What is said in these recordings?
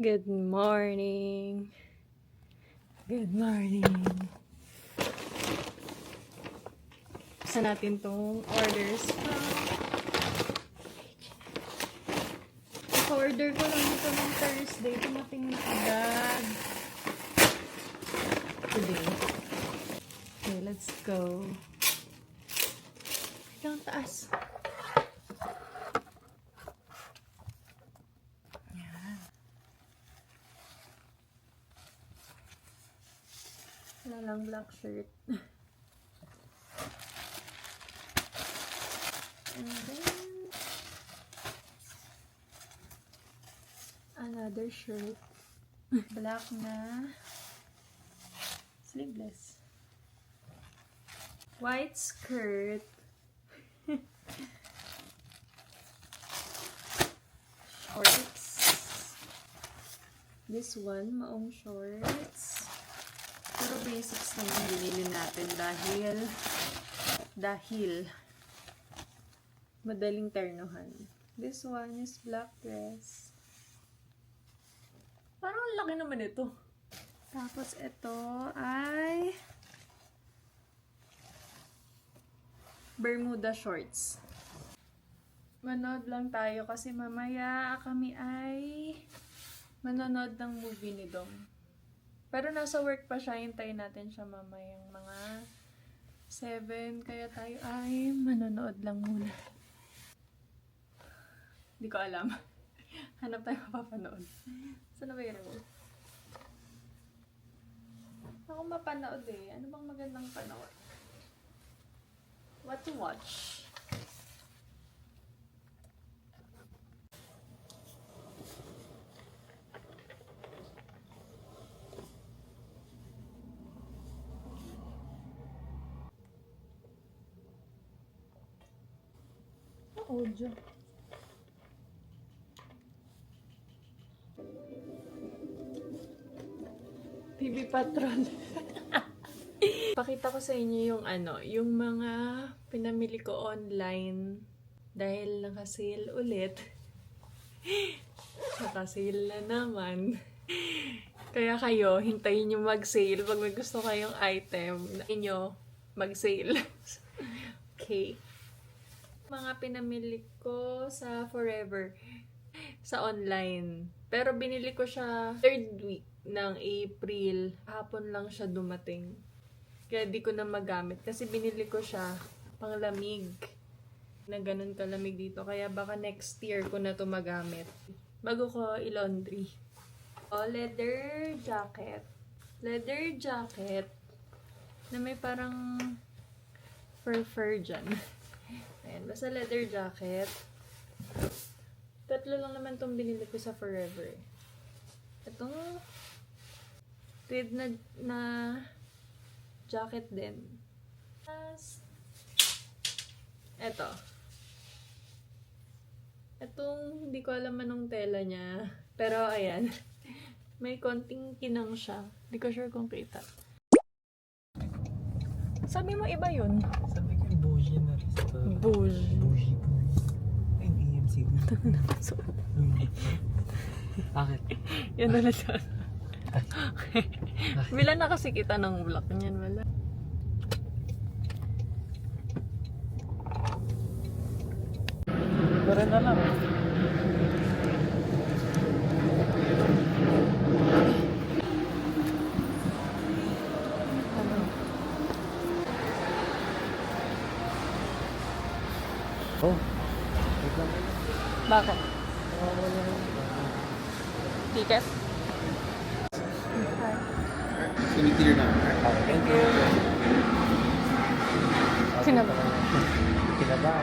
Good morning. Good morning. Sa natin tong orders pa. Order ko lang ito ng Thursday. Tumating na agad. Today. Okay, let's go. Ang taas. Wala lang black shirt. And then another shirt. Black na sleeveless. White skirt. Shorts. This one, maong shorts. Pero basics na yung binili natin dahil madaling ternohan. This one is black dress. Parang ang laki naman ito. Tapos ito ay Bermuda shorts. Manood lang tayo kasi mamaya kami ay manonood ng movie ni Dom. Pero nasa work pa siya, hintayin natin siya mamayang mga 7, kaya tayo ay manonood lang muna. Hindi ko alam. Hanap tayo mapapanood. Saan na ba yun? Ako mapanood eh. Ano bang magandang panood? What to watch? Audio. PB Patrol. Pakita ko sa inyo yung yung mga pinamili ko online dahil naka-sale ulit. Naka-sale na naman. Kaya kayo, hintayin nyo mag-sale pag may gusto kayong item na inyo mag-sale. Okay. Mga pinamili ko sa Forever sa online. Pero binili ko siya 3rd week ng April. Hapon lang siya dumating. Kaya di ko na magamit. Kasi binili ko siya panglamig. Na ganun kalamig dito. Kaya baka next year ko na to magamit. Bago ko i-laundry. Leather jacket. Leather jacket na may parang fur dyan. Ayan, basta leather jacket. 3 lang naman itong binili ko sa Forever. Itong tweed na jacket din. Tapos, itong hindi ko alam anong tela niya. Pero ayan, may konting kinang siya. Hindi ko sure kung kita. Sabi mo iba yun? Sabi ko yung bougie na restaurant. Bougie. Ay, BMC. Bakit? Yan na lang siya. Bila na kasi kita ng block niyan, wala. Pero na lang. Oh. Bakit? Ticket? Can you clear now? Thank you. Sino ba? Sino ba?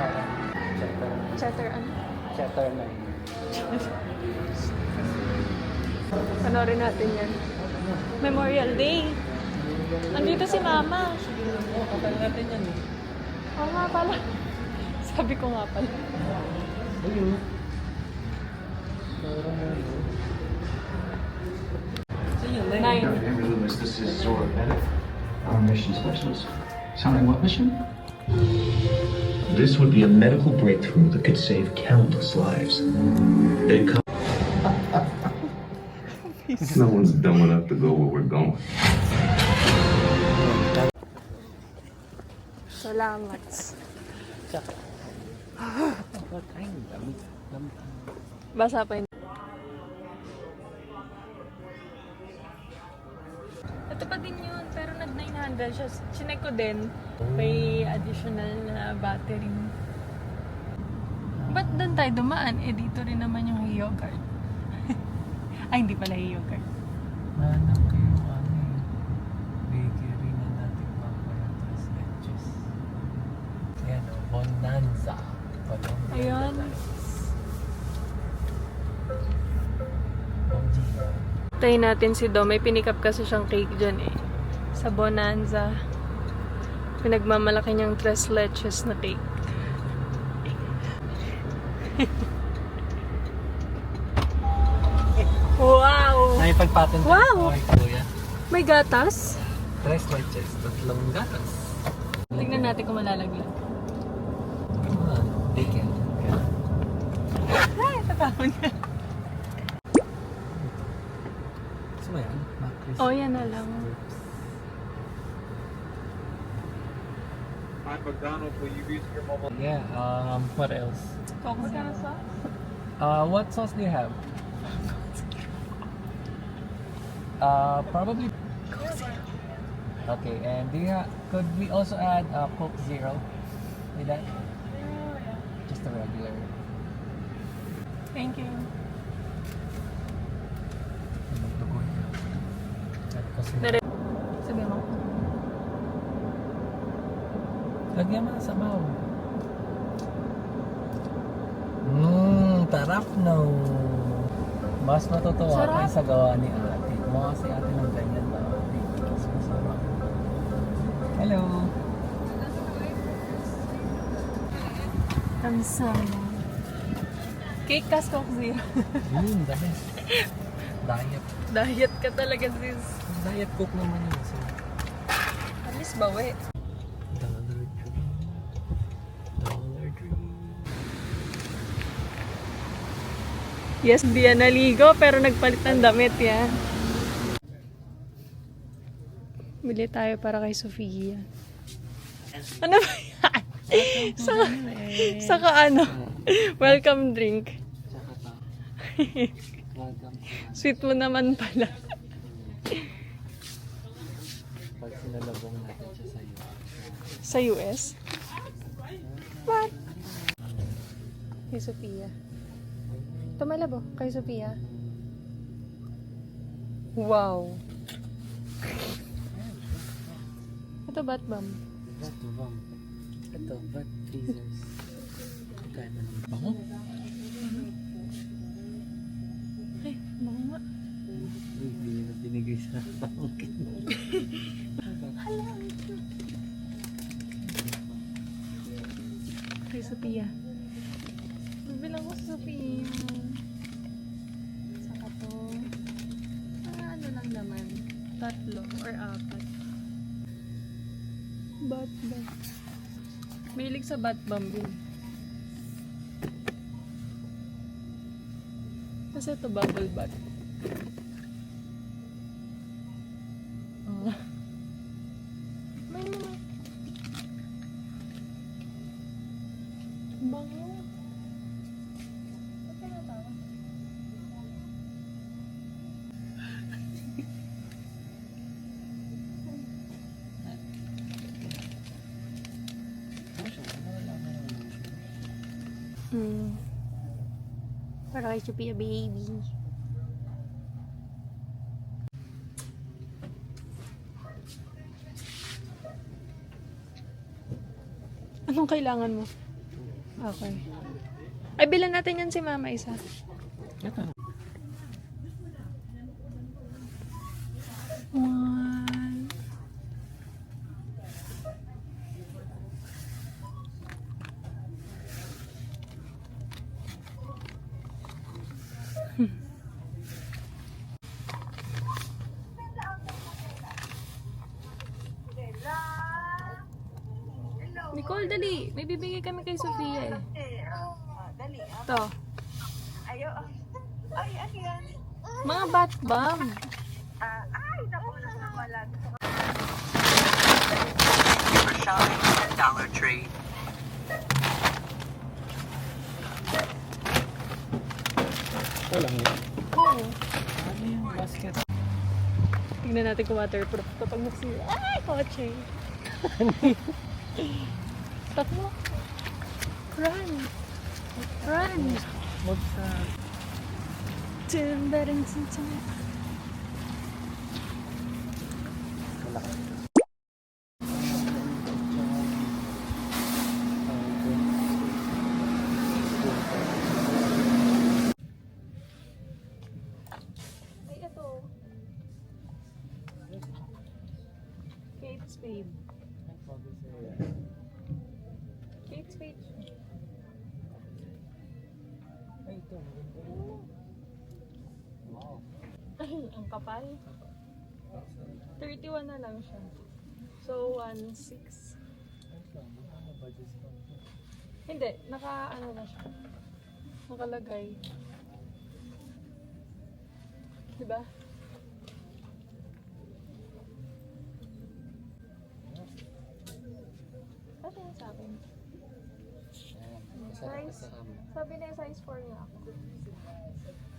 Chatter ano? Chatter na. Panorin natin yan. Memorial Day. Nandito si Mama. Kapal natin yan eh. Oo nga pala. Sabi ko nga pala. Ayun. Nine. Henry Loomis, this is Zora Bennett, our mission specialist. Sounding what mission? This would be a medical breakthrough that could save countless lives. It No one's dumb enough to go where we're going. Salamat. Tsaka. Ay, lamig. Basa pa yun. Ito pa din yun, pero nag-900 siya. Chinek ko din. May additional na battery. Ba't doon tayo dumaan? Eh, dito rin naman yung yogurt. Ay, hindi pala yogurt. Nanap ko yung bakery na natin papayatas edges. Ayan o, Bonanza. Ayun. Tayo natin si Do. May pinikap kasi siyang cake dyan eh. Sa Bonanza. Pinagmamalaki niyang 3 leches na cake. Wow! Ay, pagpatent Wow! kay Kuya. May gatas? 3 leches, 3 gatas. Tignan natin kung malalagyan. Bacon. Ay, tatapon niya. Gusto mo yan? Macris. Oh, yan na lang. Hi, McDonald's. Will you use your mobile? Yeah, what else? Magkano sa? What sauce do you have? Probably. Okay, and could we also add Coke Zero with that? Just a regular. Thank you. Nare- Sabi mo. Lagyan mo ng sabaw. Tarap no. Mas matutuwa Sarap. kayo sa gawa ni ate. Mukha si ate ng ganyan na ate. Mas masarap. Hello. Kamsama. Cake kas Coke Zero. The best. Diet. Diet ka talaga, sis. Diet coke naman yun. So, At least bawi. Dollar Tree. Dollar Tree. Yes, di yan naligo, pero nagpalit ng damit yan. Bili tayo para kay Sofia. Ano ba yan? Saka ano? Welcome drink. Tsaka pa. Welcome. Sweet mo naman pala. Pag sinalabong natin siya sa'yo. Sa US? What? Kay Sofia. Tumalabo kay Sofia. Wow. Ito ba't bam? Ito, bang. Ito, but Jesus. Kaya na naman. Bango? Ay, baka nga. Uy, hindi na binigay sa akin. Kay Sophia. Bilang ko sa Sophia. Saka to. Ano lang naman. 3 or 4. Batbam. Mahilig sa batbam din. Kasi ito bubble bath. Oh. May mga bango. Ba't kaya tawa? Para kay Sophia baby. Anong kailangan mo? Okay. Ay, bilan natin yan si Mama isa. Ito. 1. Nicole, dali. May bibigay kami kay Sofia eh. Dali. Ito. Ayaw. Ay, ano yan? Mga bath bomb. For shopping at Dollar Tree. Walang yun. Oo. Ano yung basket? Tingnan natin kung waterproof kapag nagsira. Ay, kotse. Stop mo. Run. Run. Magsa... Tumbarang sinsan. Malaki. Ay, ito. Kate Spade. Kate Spade. Ay, ito. Maganda. Wow. Ay, ang kapal. 31 na lang siya. So, 1.6. Ano budget ko? Hindi, ano na siya. Nakalagay. Diba? Ano yan sa akin? Ayan. Size? Sabi na yung size 4 nga ako.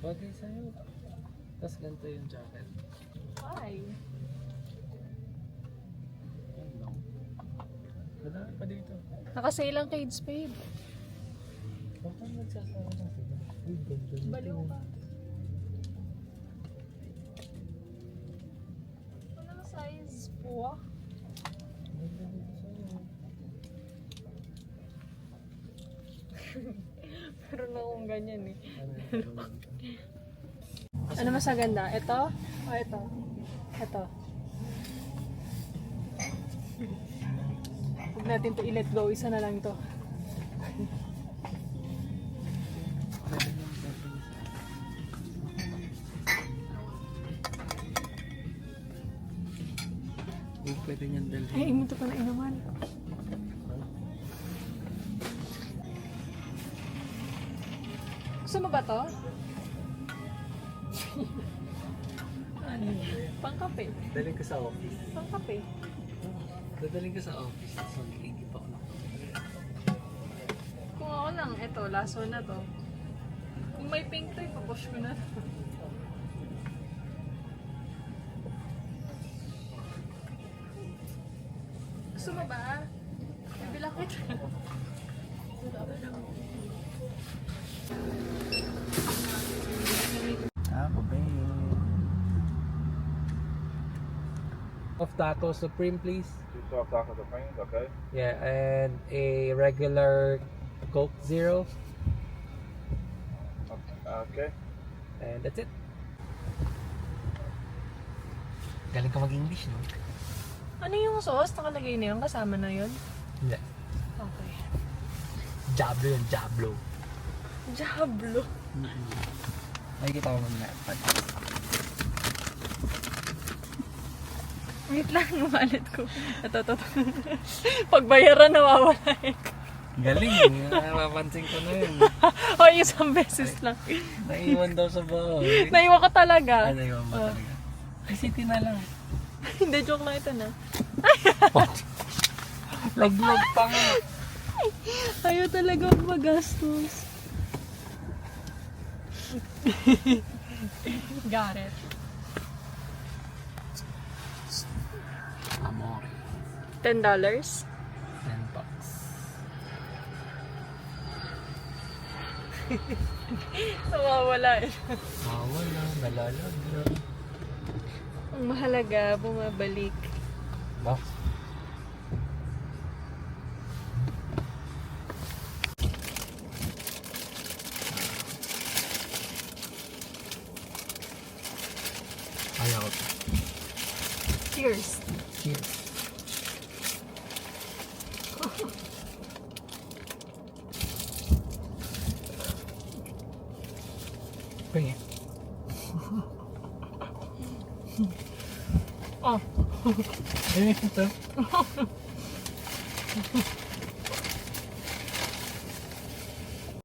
Bagay sa'yo. Tapos ganito yung jacket. Why? Ayun lang. Madami pa dito. Nakasale ang Kate Spade. Baka magsasawa na sila. Uy, ganda nito. Baliw ka. Anong size 4? Ganda nito sa'yo. Pero na akong ganyan eh. Ano yung Ano mas maganda? Ito? O ito? Ito. Huwag natin to i-let go. Isa na lang to. Uy, pwede niyan dalhin. Ay, imo to pa na inuman. Gusto mo ba to? Ano yun? Pangkape. Daling ko sa office. Pangkape. Dadaling ko sa office. Tapos mag-iigip ako ng Kung ako lang, ito, laso na to. Kung may pink to, ipapush ko na to. Gusto mo ba? Bibila kita. Ako ba Of taco supreme, please. 2 soft tacos of frames, okay? Yeah, and a regular Coke Zero. Okay. And that's it. Galing ka mag-English, no? Ano yung sauce? Nakalagay na yun? Kasama na yun? Hindi. Okay. Jablo yun, Jablo. Diablo. Nakikita ko mamaya. Wait lang, wallet ko. Ito. Pagbayaran, nawawala eh. Galing, napapansin ko na yun. O, isang beses lang. Naiwan daw sa bahay. Naiwan ko talaga. Naiwan mo talaga. Ay, city na lang. Hindi, joke lang ito na. Laglag pa nga. Ayaw talaga magastos. Got it. Amore. $10? 10 bucks. Nawawala eh. Wala, nalalaglag. Ang mahalaga, bumabalik. Ba? Ayaw ko. Cheers. Cheers. Bring it. Oh. Bring it ito.